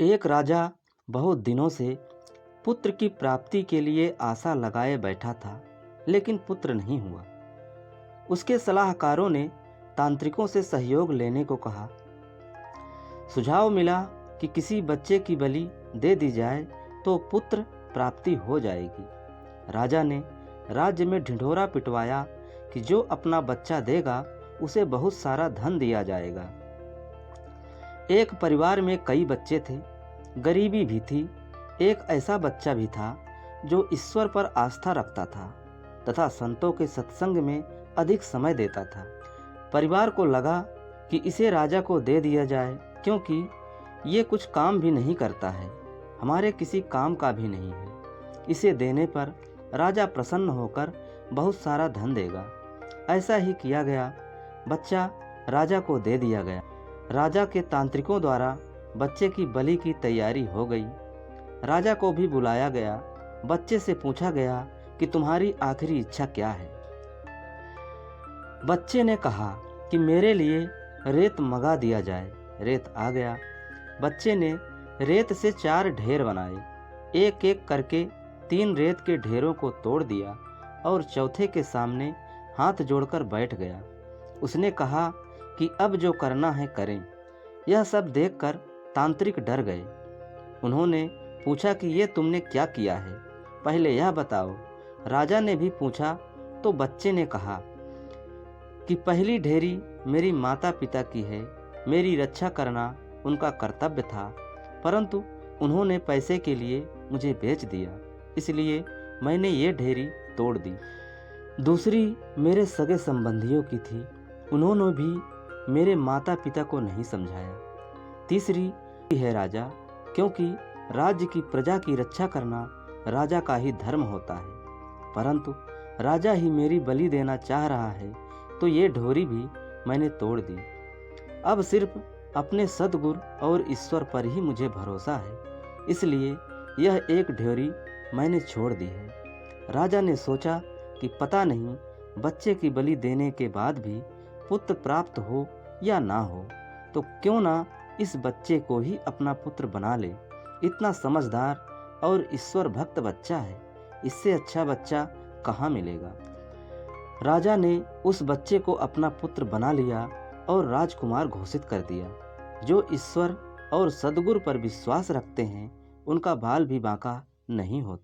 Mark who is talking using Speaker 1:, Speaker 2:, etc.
Speaker 1: एक राजा बहुत दिनों से पुत्र की प्राप्ति के लिए आशा लगाए बैठा था, लेकिन पुत्र नहीं हुआ। उसके सलाहकारों ने तांत्रिकों से सहयोग लेने को कहा। सुझाव मिला कि किसी बच्चे की बलि दे दी जाए तो पुत्र प्राप्ति हो जाएगी। राजा ने राज्य में ढिंढोरा पिटवाया कि जो अपना बच्चा देगा उसे बहुत सारा धन दिया जाएगा। एक परिवार में कई बच्चे थे, गरीबी भी थी। एक ऐसा बच्चा भी था जो ईश्वर पर आस्था रखता था तथा संतों के सत्संग में अधिक समय देता था। परिवार को लगा कि इसे राजा को दे दिया जाए, क्योंकि ये कुछ काम भी नहीं करता है, हमारे किसी काम का भी नहीं है। इसे देने पर राजा प्रसन्न होकर बहुत सारा धन देगा। ऐसा ही किया गया। बच्चा राजा को दे दिया गया। राजा के तांत्रिकों द्वारा बच्चे की बलि की तैयारी हो गई। राजा को भी बुलाया गया। बच्चे से पूछा गया कि तुम्हारी आखिरी इच्छा क्या है। बच्चे ने कहा कि मेरे लिए रेत मंगा दिया जाए। रेत आ गया। बच्चे ने रेत से 4 ढेर बनाए। एक एक करके 3 रेत के ढेरों को तोड़ दिया और चौथे के सामने हाथ जोड़कर बैठ गया। उसने कहा कि अब जो करना है करें। यह सब देखकर तांत्रिक डर गए। उन्होंने पूछा कि ये तुमने क्या किया है, पहले यह बताओ। राजा ने भी पूछा तो बच्चे ने कहा कि पहली ढेरी मेरी माता पिता की है, मेरी रक्षा करना उनका कर्तव्य था, परंतु उन्होंने पैसे के लिए मुझे बेच दिया, इसलिए मैंने ये ढेरी तोड़ दी। दूसरी मेरे सगे संबंधियों की थी, उन्होंने भी मेरे माता पिता को नहीं समझाया। तीसरी है राजा, क्योंकि राज्य की प्रजा की रक्षा करना राजा का ही धर्म होता है, परंतु राजा ही मेरी बलि देना चाह रहा है, तो ये ढोरी भी मैंने तोड़ दी। अब सिर्फ अपने सद्गुरु और ईश्वर पर ही मुझे भरोसा है, इसलिए यह एक ढोरी मैंने छोड़ दी है। राजा ने सोचा कि पता नहीं बच्चे की बलि देने के बाद भी पुत्र प्राप्त हो या ना हो, तो क्यों ना इस बच्चे को ही अपना पुत्र बना ले। इतना समझदार और ईश्वर भक्त बच्चा है, इससे अच्छा बच्चा कहाँ मिलेगा। राजा ने उस बच्चे को अपना पुत्र बना लिया और राजकुमार घोषित कर दिया। जो ईश्वर और सद्गुरु पर विश्वास रखते हैं, उनका बाल भी बांका नहीं होता।